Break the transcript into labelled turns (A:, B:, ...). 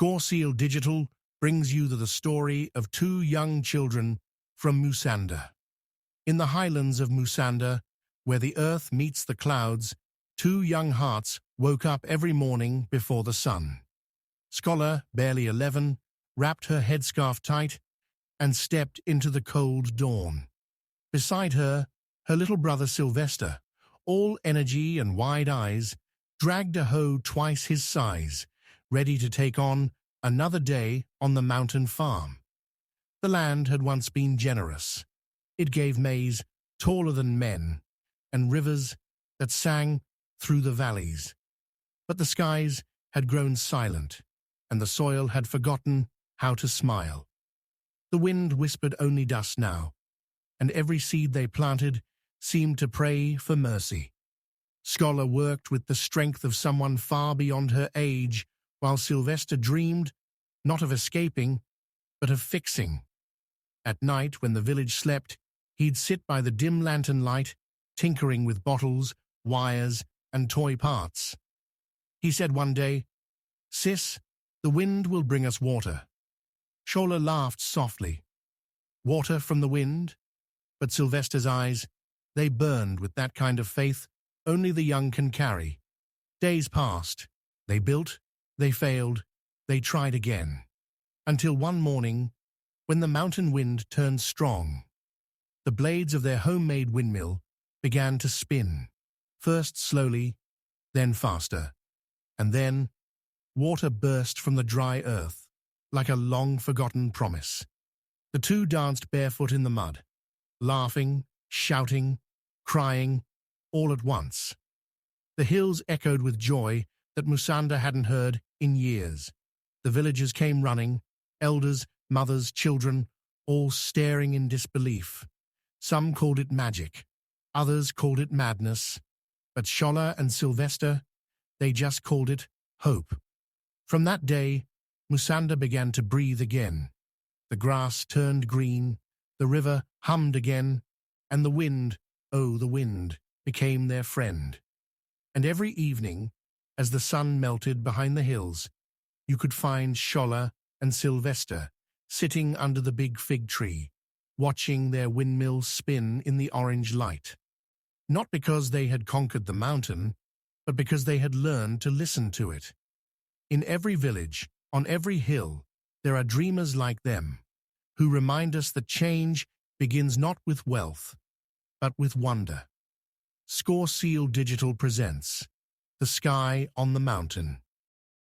A: Schola Digital brings you the story of two young children from Musanda. In the highlands of Musanda, where the earth meets the clouds, two young hearts woke up every morning before the sun. Schola, barely 11, wrapped her headscarf tight and stepped into the cold dawn. Beside her, her little brother Sylvester, all energy and wide eyes, dragged a hoe twice his size, ready to take on another day on the mountain farm. The land had once been generous. It gave maize taller than men and rivers that sang through the valleys. But the skies had grown silent, and the soil had forgotten how to smile. The wind whispered only dust now, and every seed they planted seemed to pray for mercy. Schola worked with the strength of someone far beyond her age, while Sylvester dreamed, not of escaping, but of fixing. At night, when the village slept, he'd sit by the dim lantern light, tinkering with bottles, wires, and toy parts. He said one day, "Sis, the wind will bring us water." Schola laughed softly. Water from the wind? But Sylvester's eyes, they burned with that kind of faith only the young can carry. Days passed. They built, they failed, they tried again. Until one morning, when the mountain wind turned strong, the blades of their homemade windmill began to spin, first slowly, then faster. And then, water burst from the dry earth, like a long-forgotten promise. The two danced barefoot in the mud, laughing, shouting, crying, all at once. The hills echoed with joy that Musanda hadn't heard in years. The villagers came running, elders, mothers, children, all staring in disbelief. Some called it magic, others called it madness, but Schola and Sylvester, they just called it hope. From that day, Musanda began to breathe again. The grass turned green, the river hummed again, and the wind, oh the wind, became their friend. And every evening, as the sun melted behind the hills, you could find Schola and Sylvester sitting under the big fig tree, watching their windmill spin in the orange light. Not because they had conquered the mountain, but because they had learned to listen to it. In every village, on every hill, there are dreamers like them, who remind us that change begins not with wealth, but with wonder. Schola Digital presents The Sky on the Mountain.